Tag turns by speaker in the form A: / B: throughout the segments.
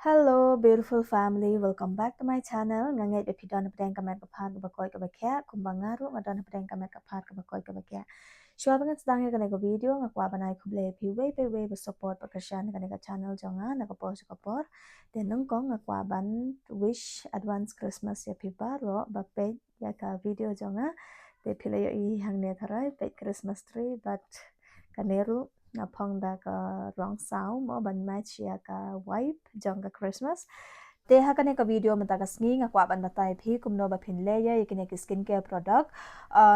A: Hello, beautiful family. Welcome back to my channel. Ngangai bepidon pedang kamet kapat kabakoy kabakya. Kumbangaru ngadon pedang kamet kapat kabakoy kabakya. Shua banget sedangnya kena ke video ngakwa banai kuble piwe piwe bersupport pekerjaan kena ke channel jangan nakapor sekapor. Dan nungkong ngakwa ban wish advance Christmas ya pibaro bape ya ka video jangan. De pila yo I hang ne tharai pet Christmas tree but kaneru phong da ka rong sao mo ban match ya ka wipe jong ka Christmas te ha kane ka video mata ka sngi nga kwa ban batai phi kumno ba phin le ya ikine ki skincare product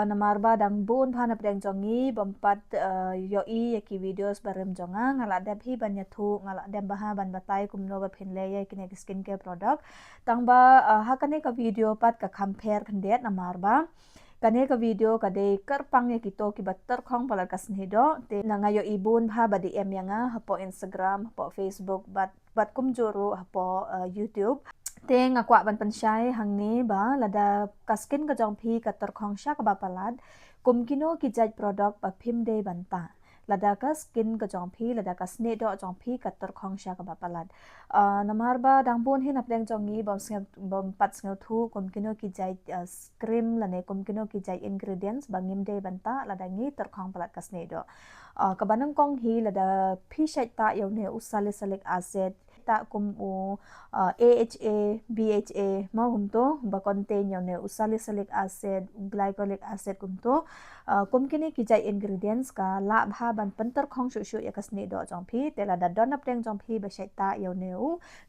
A: namar ba dang bun phana preng jongi bompat yo I ya ki videos barem jonga ngala da phi ban ya thu ngala dem ba ha ban batai kumno ba phin le ya ikine ki skincare product tang ba ha kane ka video pat ka compare khandet namar ba kane ka video kade kerpang ya kito ki batter khong pala ka sniehdoh te nangayo ibun bha badi em yanga hapo Instagram hapo Facebook bat kumjuru hapo YouTube te ngakwa ban pansyai hangni ba lada kaskin ka jong phi ka terkhong sha ka bapalad kumkino ki jaj product pa phimde banta lada ka skin ka jong phi lada ka sniehdoh jong phi ka terkhong sha ka bapalad namar ba dangbon hin apdeng jongi bom pat ngau thu kumkino ki jai cream lane kumkino ki jai ingredients bangim de banta lada ngi terkhong palat ka sniehdoh kabanang kong hi lada phi shait ta yone usalic acid ta kum u AHA BHA mau humto ba contain yone usalic acid glycolic acid kumto kumkini ki jai ingredients ka la bha ban pantar khong shu ya ka sniehdoh jong phi te lada don apdeng jong phi ba shait ta yone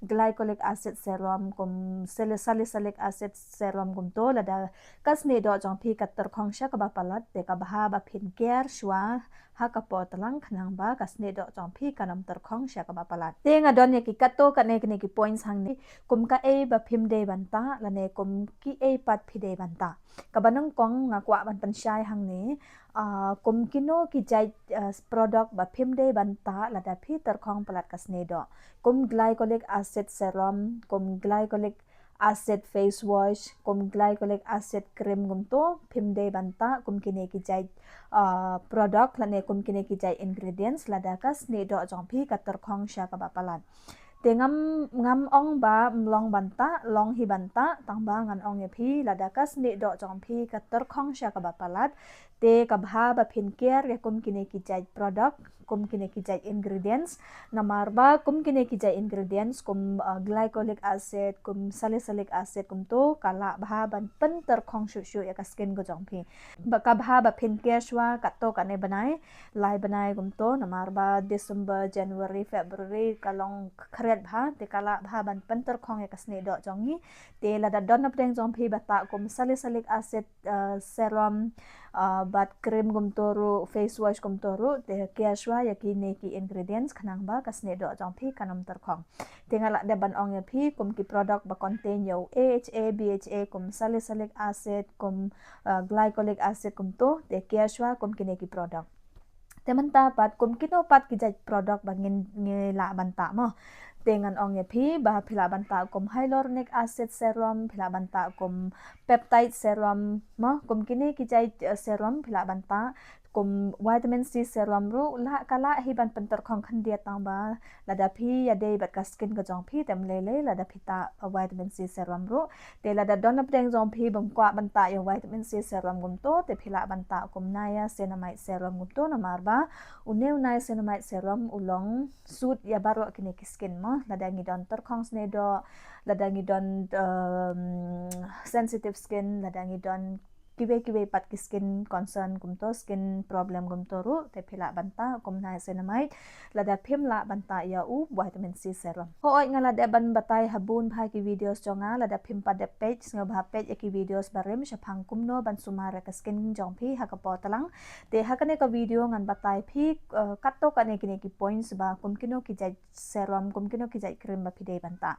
A: glycolic acid serum kum salicylic acid serum kum to lada ka sniehdoh jong phi ka terkhong sha ka ba palat te ka bha ba phin care shwa ha ka po Tlang khnang ba ka sniehdoh jong phi ka nam terkhong sha ka ba palat te nga don ya ki kato ka ne ki points hang ni kum ka e ba phim de banta lane kum ki e pat phi de banta ka banang kong nga kwa ban pansyai hang ni kum kino ki jai product ba phim de banta lada phi terkhong palat ka sniehdoh kum glycolic acid serum kum glycolic acid face wash kum glycolic acid cream gum to phim de banta kum kine ki jai product lane kum kine ki jai ingredients lada ka sniehdoh jong phi ka terkhong sha ka bapalan te ngam ong ba mlong banta long hi banta tang ba ngan ong ye phi lada ka sniehdoh jong phi ka terkhong sha ka bapalat te ka bha ba phin care ya kum kine ki jai product kum kine ki jai ingredients namar ba kum kine ki jai ingredients kum glycolic acid kum salicylic acid kum to kala bha ban pen terkhong shu ya ka skin go jong phi ba ka bha ba phin care shwa ka to ka ne banai lai banai kum to namar ba December January February kalong khret bha te kala bha ban pen terkhong ya ka sniehdoh jong ni te lada don apdeng jong phi bata kum salicylic acid serum bat cream gum toru face wash gum toru te kia shwa ya ki ne ki ingredients khanang ba ka sniehdoh jong phi kanam terkhong tingala de ban ong ya phi kum ki product ba contain yo AHA BHA kum salicylic acid kum glycolic acid kum to te kia shwa kum ki ne ki product teman tapat kum kino pat ki jai product bangin ngela banta mo dengan ong ya phi ba phila banta kum hyaluronic acid serum phila banta kum peptide serum mo kum kini ki jai serum phila banta kum vitamin C serum ru la kala hi ban pentar khong khan dia tang ba lada phi ya dei bat ka skin ka jong phi tem le lada phita vitamin C serum ru te lada don apdeng jong phi bam kwa banta yo vitamin C serum gum to te phila banta kum naya niacinamide serum gum to namar ba uneu niacinamide serum ulong suit ya baru kini ki skin mo lada ngi don terkhong sniehdoh lada ngi don sensitive skin lada ngi don kiwe pat ki skin concern kum to skin problem kum to ru te phila banta kum niacinamide lada phim la banta ya u vitamin C serum ho oi ngala de ban batai habun bhai ki videos jonga lada phim pa de page ngo bha page ki videos barem shaphang kumno ban sumara ka skin jong phi ha ka po Tlang te ha kane ka video ngan batai phi kat to kane kine ki points ba kum kino ki jai serum kum kino ki jai cream ba phi de banta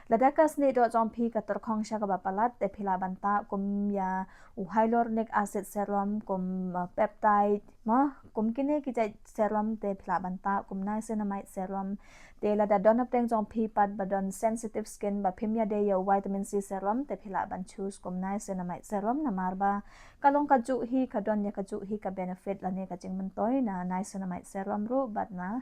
A: lada ka sniehdoh jong phi ka terkhong sha ka bapalat te phila banta kum ya u hyaluronic acid serum kum peptide mo kum kini kijai serum te phila banta kum niacinamide serum te lada don apteng jong phi pat badon sensitive skin ba phimya de yo vitamin C serum te phila ban choose kum niacinamide serum na marba kalong ka ju hi ka don ya ka ju hi ka benefit la ne ka jingman toy na niacinamide serum ru bat na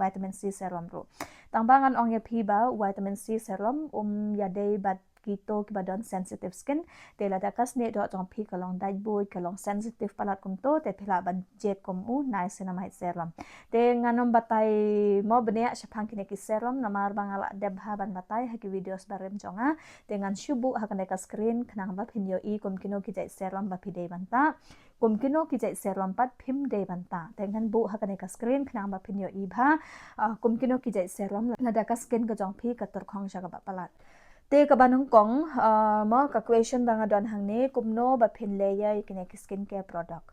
A: vitamin C serum ru tangbangan ong ya phi ba vitamin C serum ya de bat kito ki badon sensitive skin te la da kas ne do jong phi kalong dai bui kalong sensitive palat kum to te phila ban jet kum niacinamide serum te nganom batai mo benia shapang kine ki serum namar bangala debha ban batai ha ki videos barem jonga dengan shubu ha kana ka screen khnang ba phinyo I kum kino ki jai serum ba phidei banta kum kino ki jai serum pat phim dei banta tengan bu ha kana ka screen khnang ba phinyo I bha kum kino ki jai serum la da ka skin ka jong phi ka tyrkhong sha ka ba palat te ka banung kong mo ka question banga don hang ne kumno ba phin layer kine ki skin care product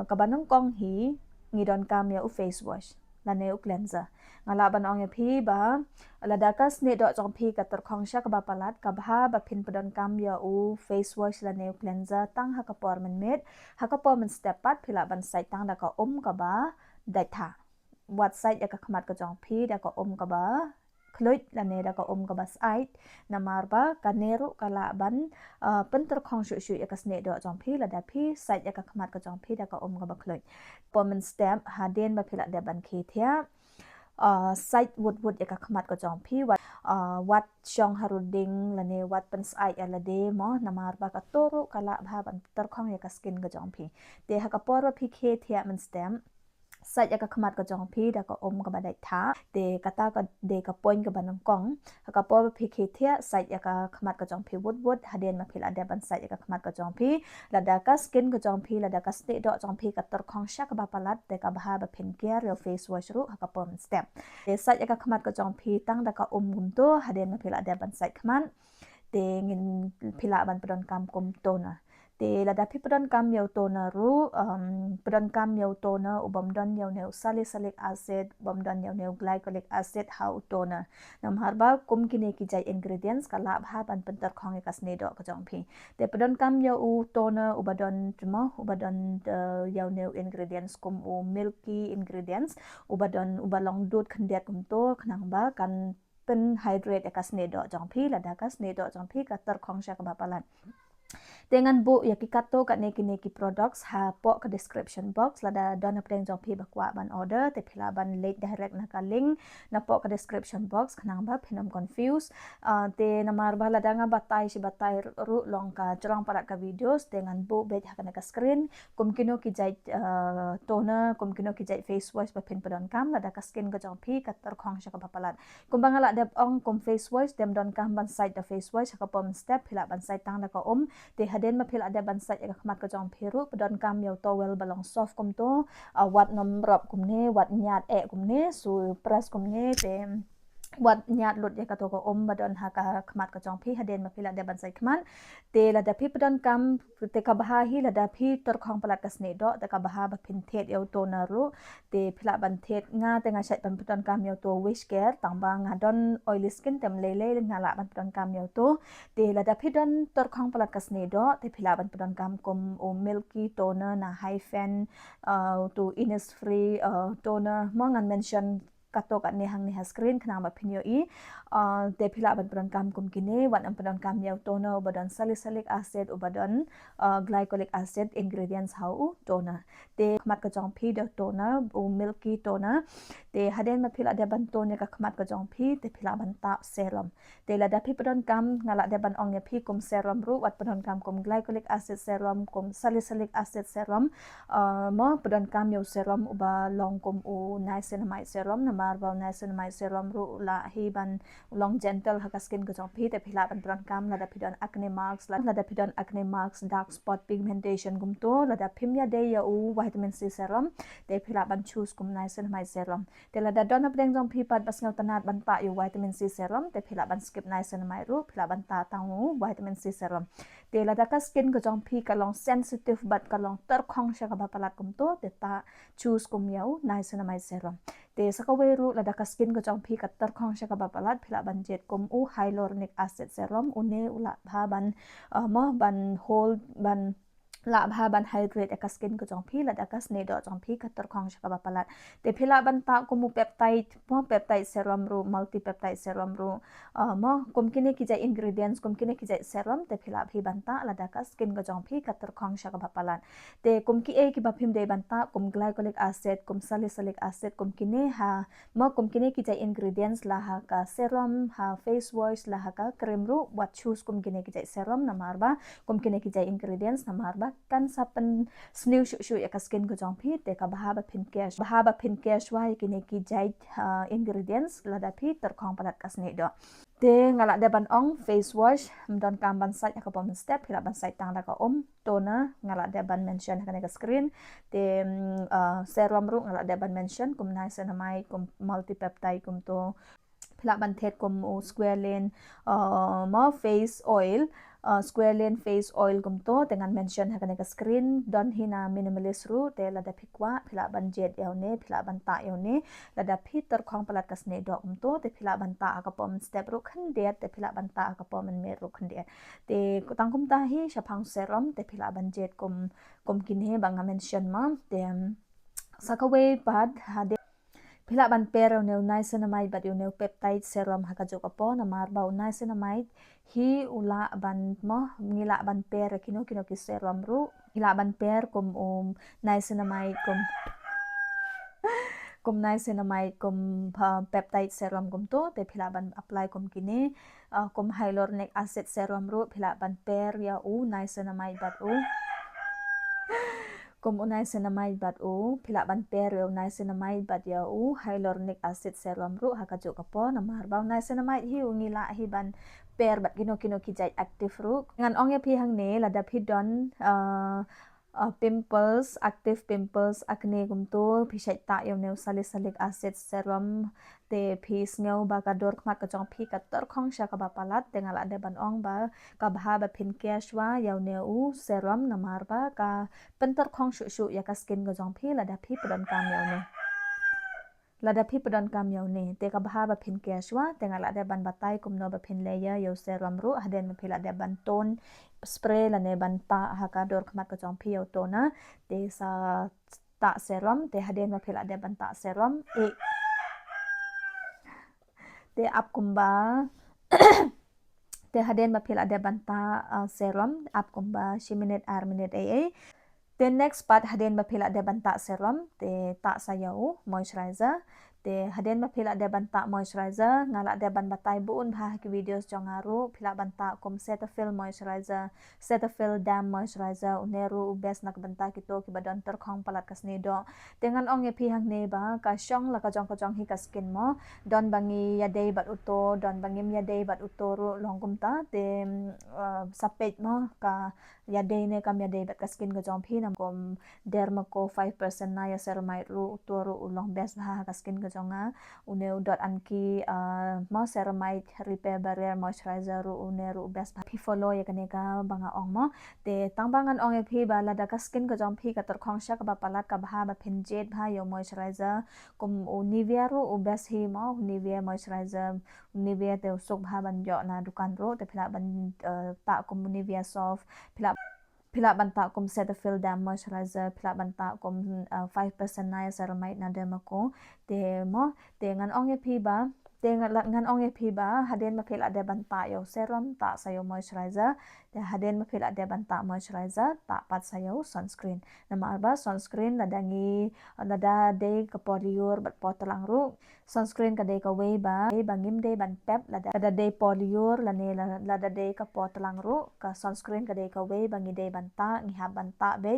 A: ka banung kong hi ngidon kam ya u face wash la ne u cleanser ngala ban ong ya phi ba la dakas ne do jong phi ka tyrkhong sha ka ba palat ka bha ba phin padon kam ya u face wash la ne u cleanser tang ha ka por men met ha ka por men step pat phila ban sai tang da ka ka ba dai tha wat sai ya ka khmat ka jong phi da ka ka ba khloit la ne da ka ka ba sai na marba ka neru kala ban pentar khong shu shu ya ka sne do jong phi la da phi sai ya ka khmat ka jong phi da ka ka ba khloit permanent step ha den ba phila da ban khi thia sai wood ya ka khmat ka jong phi wat shong haruding la ne wat pen sai ya la de mo na marba ka toru kala bha ban tar khong ya ka skin ka jong phi te ha ka por phi khe thia man stem sai ya ka khmat ka jong phi da ka ka ba dai tha te kata ka de ka point ka banang kong ka por phi khe thia sai ya ka khmat ka jong phi wood haden ma phila da ban sai ya ka khmat ka jong phi la da ka skin ka jong phi la da ka ste do jong phi ka tar khong sha ka ba palat te ka bha ba phin care your face wash ru ha ka pom step te sai ya ka khmat ka jong phi tang da ka gum to haden ma phila da ban sai khman te ngin phila ban pron kam kum to na te la da phi pron kam yo to na ru pron kam yo to na ubam don yo ne salicylic acid ubam don yo ne glycolic acid how to na nam harba kum kine ki jai ingredients ka la bha ban pentar khong ka sne do ka jong phi te pron kam yo u to na ubadon tmo ubadon yo ne ingredients kum u milky ingredients ubadon ubalong dut khandiat kum to khnang ba kan pen hydrate ka sne do jong phi la da ka sne do jong phi ka tar khong sha ka ba palan dengan bu ya ki kato kat neki products ha po ke description box lada dona preng jong phi bakwa ban order te phila ban late direct na ka link na po ke description box khnang ba phinam confuse te namar ba lada nga batai ru long ka jrong parat ka videos dengan bu bet ha ka screen kum kino ki jai toner kum kino ki jai face wash ba phin padon kam lada ka skin ka jong phi ka tar khong sha ka papalat kum bangala dep ong kum face wash dem don kam ban side the face wash ka pom step phila ban side tang da ka te haden ma phil ada ban sai ka khmat ka jong phiru padon kam yo towel balong soft kum to wat nom rop kum ne wat nyat kum ne su press kum ne te wat nyat lut ya ka to ko badon ha ka khmat ka jong phi haden ma phil ada ban sai khman te la da phi padon kam te ka bha hi la da phi tor khong palat ka sne do te ka bha ba phin thet yo to na ru te phila ban thet nga te nga sai ban padon kam yo to wish care tang ba nga don oily skin tem le nga la ban padon kam yo to te la da phi don tor khong palat ka sne do te phila ban padon kam kum milky toner na high fan to Innisfree toner mo ngan mention kato kat ni hang ni ha screen khnang ba phinyo I te phila ban padon kam kum kine wan am padon kam yo toner ubadon salicylic acid ubadon glycolic acid ingredients how toner te khmat ka jong phi de toner milky toner te haden ma phila de ban toner ka khmat ka jong phi te phila ban ta serum te la da phi padon kam ngala de ban ong ya phi kum serum ru wat padon kam kum glycolic acid serum kum salicylic acid serum mo padon kam yo serum uba long kum niacinamide serum na marba niacinamide serum ru la hi ban long gentle ha ka skin ka jong phi te phila ban padon kam la da phidon acne marks la da phidon acne marks dark spot pigmentation gum to la da phimya de ya vitamin C serum te phila ban choose kum niacinamide serum te la da don up deng jong phi pat bas ngau tanat ban ta vitamin C serum te phila ban skip niacinamide ru phila ban ta tang vitamin C serum te lada ka skin ko jong phi ka long sensitive but ka long tyrkhong sha ka ba palat kum to te ta choose kum yau niacinamide serum te sakawe ru lada ka skin ko jong phi ka tyrkhong sha ka ba palat phila ban jet kum u hyaluronic acid serum une ula bha ban mo ban hold ban la bha ban hydrate ka skin ko jong phi lada ka sniehdoh jong phi ka tyrkhong sha ka ba palat te phila ban ta kum peptide serum ru multi peptide serum ru mo kum kini ki jai ingredients kum kini ki jai serum te phila phi banta lada ka skin ko jong phi ka tyrkhong sha ka ba palat te kum ki e ki ba phim de banta kum glycolic acid kum salicylic acid kum kini ha mo kum kini ki jai ingredients la ha ka serum ha face wash la ha ka cream ru what choose kum kini ki jai serum na marba kum kini ki jai ingredients na marba kan sapen sniu shu ya ka skin ko jong phi te ka bahaba phin cash wa kini ki jai ingredients lada phi tyrkhong palat ka sniehdoh te ngala de ban ong face wash mdon kam ban site ka pom step hila ban site tang la ka toner ngala de ban mention ka ka screen te serum ru ngala de ban mention kum niacinamide kum multi peptide kum to phila ban thet kum square lane mo face oil square lane face oil kum to dengan mention ha ka screen don hina minimalist ru te lada phikwa phila ban jet yaune phila ban ta yaune lada phitar khong palat ka sniehdoh kum to te phila ban ta ka pom step ru khan de te phila ban ta ka pom me ru khan de te tang kum ta hi shaphang serum te phila ban jet kum kin he bang mention ma te sakawe pad ha phila ban pero neu niacinamide bat neu peptide serum ha ka jok apo na mar ba niacinamide hi ula ban mo ngila ban per kino ki serum ru ila ban per kum niacinamide kum peptide serum kum to te phila ban apply kum kini kum hyaluronic acid serum ru phila ban per ya niacinamide bat kum niacinamide bat phila ban per niacinamide bat ya hyaluronic acid serum ru ha ka jok apo na mar ba niacinamide hi ngila hi ban per bat kino ki jai active ru ngan ong ya phi hang ne la da phi don pimples active pimples acne kum to phi sai ta yo neu salicylic acid serum te phi sneu ba ka dor khmat ka chong phi ka tyrkhong sha ka ba palat te ngala de ban ong ba ka bha ba phin keshwa yaw neu serum na mar ba ka pen tyrkhong shu ya ka skin ka chong phi la da phi pran kam yaw ne lada phi padon kam yaw ne te ka bha ba phin keshwa te ngala de ban batai kumno ba phin layer yo serum ru haden ma phila de ban ton spray la ne ban ta ha ka dor khmat ka chong phi yaw to na te sa ta serum te haden ma phila de ban ta serum te ap kumba te haden ma phila de ban ta serum ap kumba shiminate minute te next part haden ma phila de ban ta serum te ta sa yaw moisturizer te haden ma phila de ban ta moisturizer ngala de ban batai buun bha ki videos jongaru phila ban ta kum Cetaphil moisturizer Cetaphil dam moisturizer uneru best nak ban ta ki to ki badon tyrkhong palat ka sniehdoh dengan ong e phi hang ne ba ka shong la ka jong hi ka skin mo don bangi ya dei bat uto don bangim ya dei bat uto ru longkum ta te sapet mo ka ya dei ne kam ya dei bat ka skin ka jong phi nam kom derma ko 5% na ya ceramide ru to ru long best bha ka skin ka jonga uneu dot anki mo ceramide repair barrier moisturizer ru uneru best phi follow ya kane ka banga ong mo te tangbangan ong e phi ba la da ka skin ka jong phi ka tyrkhong sha ka ba palat ka bha ba phin jet bha yo moisturizer kum Nivea ru best hi mo Nivea moisturizer Nivea te usuk bha ban yo na dukan ru te phila ban ta kum Nivea soft phila ban ta kum Cetaphil dam moisturizer phila ban ta kum 5% niacinamide na dermako te mo te ngan ong e phi ba te ngan ong e phi ba haden ma phila de ban ta yo serum ta sa yo moisturizer te haden ma phila de ban ta moisturizer ta pat sa yo sunscreen nama ba sunscreen ladangi lada de ka poliur bat potlang ru sunscreen ka de ka we ba bangim de ban pep lada de poliur lane lada de ka potlang ru ka sunscreen ka de ka we bangi de ban ta ngi ha ban ta be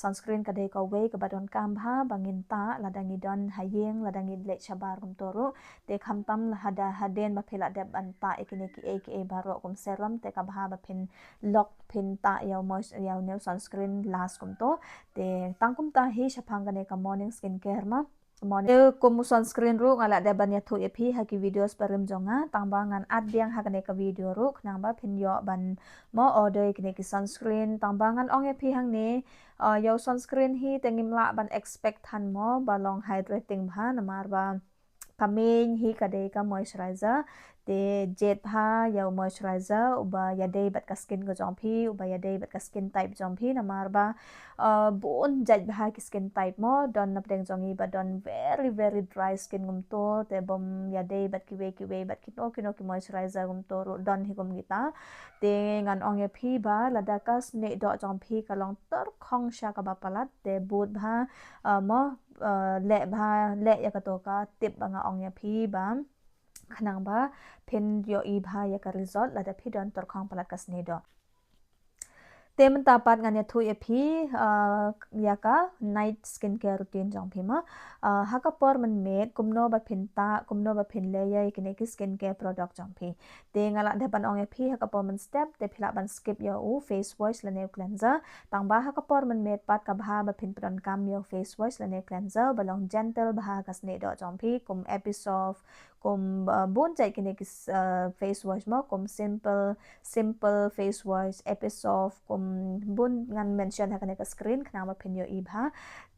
A: sunscreen ka de ka we ka badon kam bha bangin ta ladangi don hayeng ladangi le chabar kum toru te kham tam hada haden ma phila de ban ta ekine ki aka baro kum serum te ka bha ba phin lock phin ta yaw moist yaw new sunscreen last kum to te tangkum ta hi shaphang ka ne ka morning skincare ma Morning kum sunscreen ru ngala da ban ya thu ya phi ha ki videos parim jonga tangba ngan ad biang ha kane ka video ru nang ba phin yo ban mo order kine ki sunscreen tangba ngan ong ya phi hang ne yo sunscreen hi tengim la ban expect han mo balong hydrating bha namar ba kaming hi kade ka moisturizer te jet bha ya moisturizer uba ya day bat ka skin ko jompi uba ya day bat ka skin type jompi namar ba bon jaj bha ki skin type mo don na pdeng jongi ba don very dry skin gum to te bom ya day bat ki we bat ki no ki moisturizer gum to don hi gum gita te ngan ong ya phi ba lada ka sniehdoh jompi ka long tyrkhong sha ka ba palat te boot bha mo le bha le ya ka to ka tip banga ong ya phi ba khanang ba phin yo I bha ya ka result lada phi don tyrkhong palat ka sniehdoh temen tapat ngan ya thu ya phi ya ka night skincare routine jong phi ma ha ka por man met kumno ba phin ta kumno ba phin le ya kine ki skincare product jong phi te ngala de pan ong ya phi ha ka por man step te phila ban skip ya u face wash la nail cleanser tang ba ha ka por man met pat ka bha ba phin pran kam ya face wash la nail cleanser balong gentle bha ka sniehdoh jong phi kum episode kum bon jai kine ki face wash mo kum simple face wash episode kum bun ngan mention ha ka screen khna ma phin yo I bha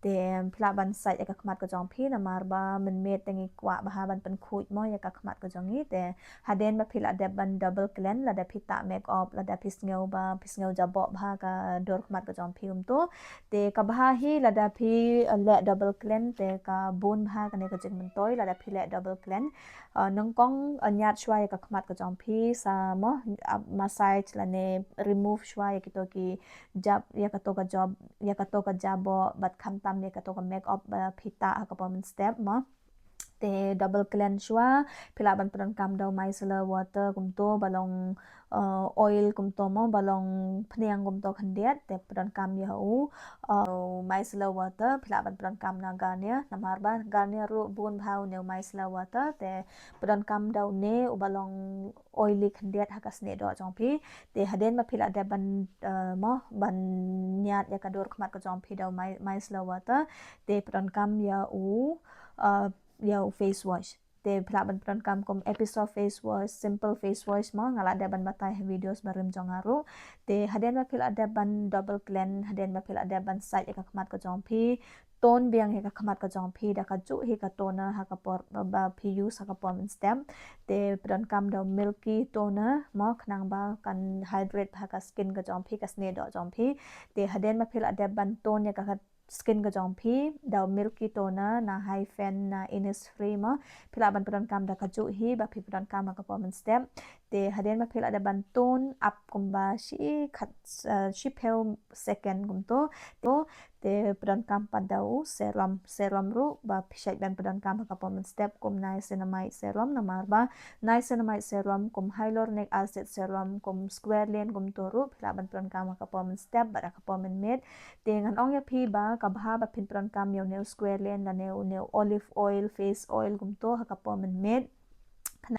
A: te phla ban sai ka khmat ko jong phi na mar ba men me tengi kwa ba ban pen khuj mo ya ka khmat ko jong I te haden ma phila de ban double cleanse la da phita make up la da pisngeu ba pisngeu jabo bha ka dor khmat ko jong phi to te ka bha hi la da phi le double cleanse te ka bun bha ka ne ka jing men toy la da phi le double cleanse nong kong nyat shwa ya ka khmat ko jong phi sa mo massage la ne remove shwa ya ki to ki jab ya ka to ka job ya ka to ka jabo bat kham tam ya ka to ka make up phita ha ka pom step ma te double cleanse shwa phila ban pran kam daw micellar water kum to balong oil kum to mo balong phniang kum to khandiat te pran kam ya u micellar water phila ban pran kam na garnier namar ba garnier ru bun bhau ne micellar water te pran kam daw ne u balong oily khandiat ha ka sniehdoh jong phi te haden ma phila de ban mo ban nyat ya ka dor khmat ko jong phi daw micellar water te pran kam ya u ya face wash te phila ban pran kam kom episode face wash simple face wash mo ngala de ban batai videos barim jong aru te haden ma phila de ban double cleanse haden ma phila de ban site ka khmat ko jong phi ton biang he ka khmat ka jong phi da ka chu he ka toner ha ka por ba phi use ha ka pom stem te pran kam da milky toner mo khnang ba kan hydrate ha ka skin ka jong phi ka sniehdoh jong phi te haden ma phila de ban ton ya ka skin ka jong phi da milky toner na high fan na Innisfree mo phila ban pran kam da ka chu hi ba phi pran kam ka pom step te haden ma phila da ban ton up kum ba shi khat shi pheu second kum to te pran kam pa dau serum ru ba phishai ban pran kam ka pom step kum niacinamide serum na mar ba niacinamide serum kum hyaluronic acid serum kum square lane kum to ru phila ban pran kam ka pom step ba ka pom met te ngan ong ya phi ba ka bha ba phin pran kam yo ne square lane la ne olive oil face oil kum to ha ka pom met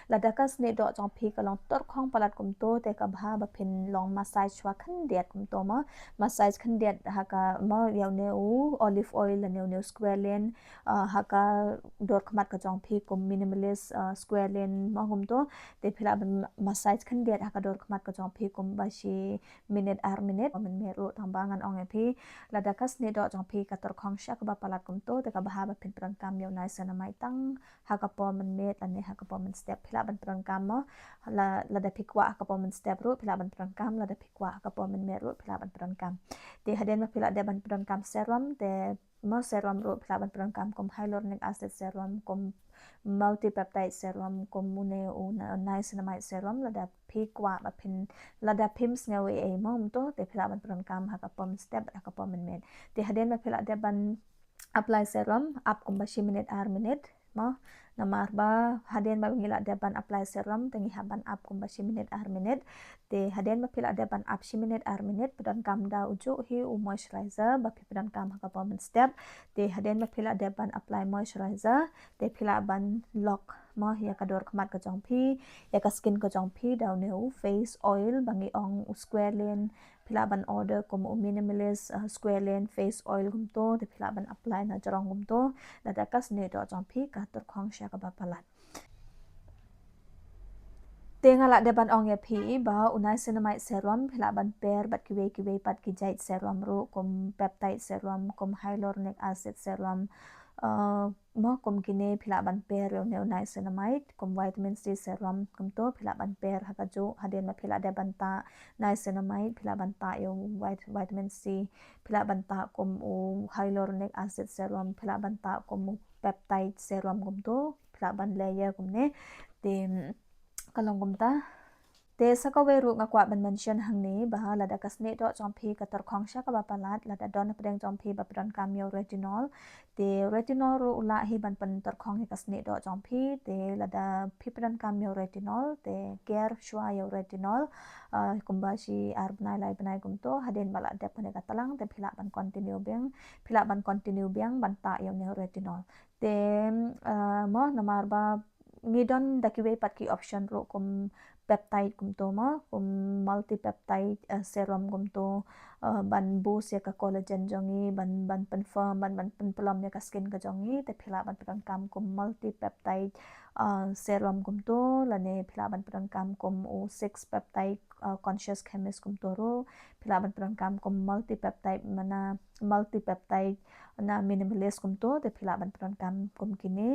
A: lada ka sniehdoh jong phi ka long tyrkhong palat kum to te ka bha ba phin long massage shwa khan diat kum to ma massage khan diat ha ka ma yaw ne u olive oil la ne square lane ha ka dor khmat ka jong phi kum minimalist square lane ma kum to te phila ban massage khan diat ha ka dor khmat ka jong phi kum ba shi minute min me ro thang ba ngan ong e phi lada ka sniehdoh jong phi ka tyrkhong sha ka ba palat kum to te ka bha ba phin pran kam yaw nai sana mai tang ha ka pom min met ane ha ka pom min step phila ban pran kam mo la da phikwa ka pom min step ru phila ban pran kam la da phikwa ka pom min met ru phila ban pran kam te haden ma phila de ban pran kam serum te mo serum ru phila ban pran kam kom hyaluronic acid serum kom multi peptide serum kom mune u niacinamide serum la da phikwa ba phin la da pims ngawe e mo to te phila ban pran kam ha ka pom step ha ka pom min met te haden ma phila de ban apply serum up kum ba shi minute mo namar ba haden ba ngila de ban apply serum tengi haban up kum ba shi minute te haden ma phila de ban up shi minute pran kam da uju hi u moisturizer ba pran kam ha ka pom step te haden ma phila de ban apply moisturizer te phila ban lock mo ya kador kemat ke jongpi ya ka skin ke jongpi daw neu face oil bangi ong square lane pila ban order kum minimalist square lane face oil kum to te pila ban apply na jarong kum to la da kas ne do jongpi ka tyrkhong sha ka ba palat Tengah depan ong ya pi ba unai cinnamide serum pila ban per bat kiwe pat ki jait serum ru kum peptide serum kum hyaluronic acid serum mo kum kini pila ban per yo ne unai cinnamide kum vitamin C serum kum to pila ban per ha ju haden ma pila depan ta nai cinnamide pila ban ta yo vitamin C pila ban ta kum hyaluronic acid serum pila ban ta kum peptide serum kum to pila ban layer kum ne tim kalong kumta te sakawe ru nga kwa ban mention hang ni bah lada kasne do jompi ka tyrkhong sha ka bapalat lada don pedeng jompi ba pran kamyo retinol te retinol ru ula hi ban pen tyrkhong kasne do jompi te lada pipran kamyo retinol te care shwa yo retinol kumbashi ar banai lai banai kumto haden bala de pane ka talang te phila ban continue biang ban ta yo ne retinol te mo namar ba ngidon dakiwe pat ki option ro kum peptide kum to ma kum multi peptide serum kum to ban boost ya ka collagen jongi ban confirm ban plum ya ka skin ka jongi te phila ban pran kam kum multi peptide serum kum to lane phila ban pran kam kum o6 peptide conscious chemist kum to ro phila ban pran kam kum multi peptide na minimalist kum to te phila ban pran kam kum kini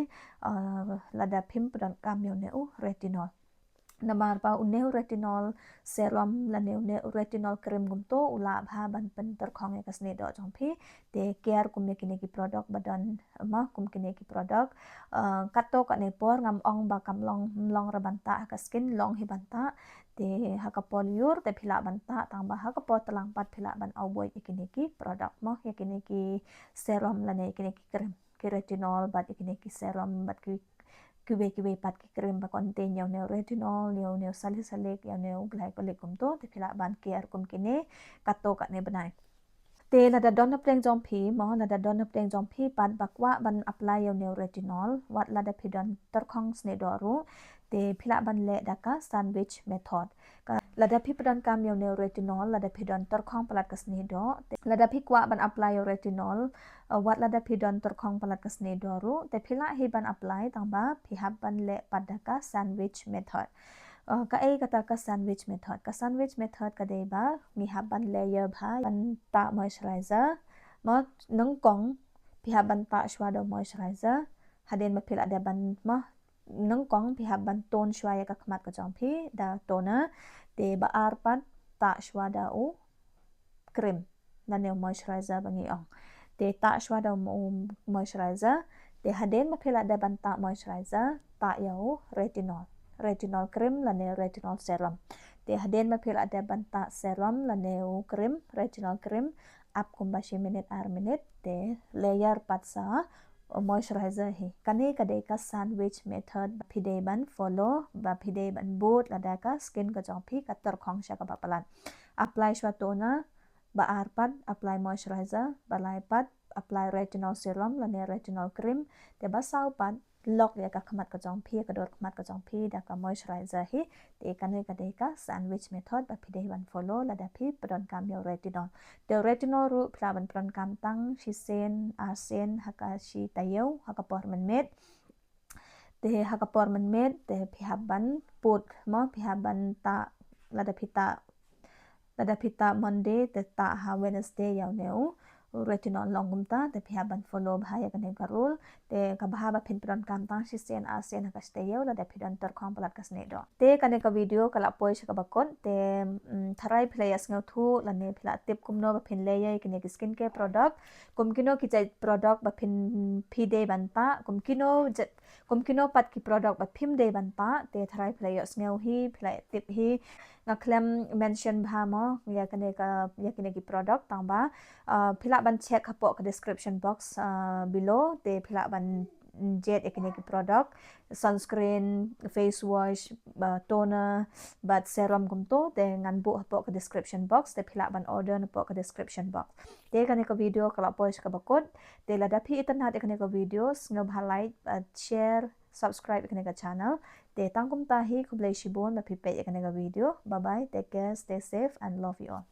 A: lada pim pran kam yo ne retinol namar pa uneu retinol serum la neu retinol cream gum to ula bha ban pen tyrkhong ya kasne do jongpi te care kum kine ki product badan ma kum kine ki product kato ka ne por ngam ong ba kam long ra banta ka skin long hi banta te hakapol yur te phila banta tang ba hakapol talang pat phila ban awboy ikine ki product mo yakine ki serum la ne ikine ki cream ki retinol bat ikine ki serum bat ki kiwe pat ki cream ba contain yaw ne retinol yaw ne salicylic yaw ne glycolic kum to te phila ban care kum kine kato ka ne banai te lada don pleng jompi mo lada don pleng jompi pat bakwa ban apply yaw ne retinol wat lada pidon tyrkhong sniehdoh te phila ban le daka sandwich method lada pi pidon kam yaw ne retinol lada pidon tyrkhong palat ka sniehdoh lada pi kwa ban apply yaw retinol wat lada pidon tyrkhong palat ka sniehdoh ru te phila hi ban apply tangba pi hab ban le padaka sandwich method ka kata ka sandwich method ka deba mi haban layer bha ban ta moisturizer mo nang kong pi haban ta shwado moisturizer haden ma phila da ban ma nang kong pi haban ton shwaya ka khmat ka jongpi da toner te ba ar pan ta shwada u cream na ne moisturizer bangi ong te ta shwada moisturizer te haden ma phila da ban ta moisturizer ta yau retinol cream lane retinol serum te haden ma phila ada banta serum lane cream retinol cream ap kumbashi minute te layer patsa moisturizer hi kane kade ka sandwich method phide ban follow ba phide ban boot lada ka skin ka jongpi ka tyrkhong sha ka bapalan apply shwa toner ba arpat apply moisturizer balai pat apply retinol serum lane retinol cream te ba sau pat lock ya ka khmat ka jongpi ka dor khmat ka jongpi da ka moisturizer hi te kane ka de ka sandwich method ba phide ban follow la da phi pron kam yo retinol the retinol ru plaban pron kam tang shi sen arsen haka shi tayo haka por men met te phi haban put mo phi haban ta la da pita monday te ta ha wednesday yaw neu retinol longum ta te phi ban follow bhaya kane karul te ka bhaba phin pron kam tang shi sen a sen ka ste yaw la da phi tyrkhong palat ka sniehdoh te kane ka video kala poi ka bakon te tharai players ngau thu la ne phila tip kumno ba phin le kane ki skin care product kumkino ki chai product ba phin phi de ban ta kumkino pat ki product ba phim de ban ta te tharai players ngau hi phila tip hi nga claim mention bha mo ya kane ki product tang ba phila ban check hapo ka description box below te phila ban jet ekine ki product sunscreen face wash toner bat serum gum to te ngan bu hapo ka description box te phila ban order na po ka description box te kane ka video kala post ka bakot te lada phi itan hat ekine ka videos ngob highlight share subscribe ikane ka channel te tangkum tahi kublai shibon ma phipet ikane ka video. Bye bye, take care, stay safe and love you all.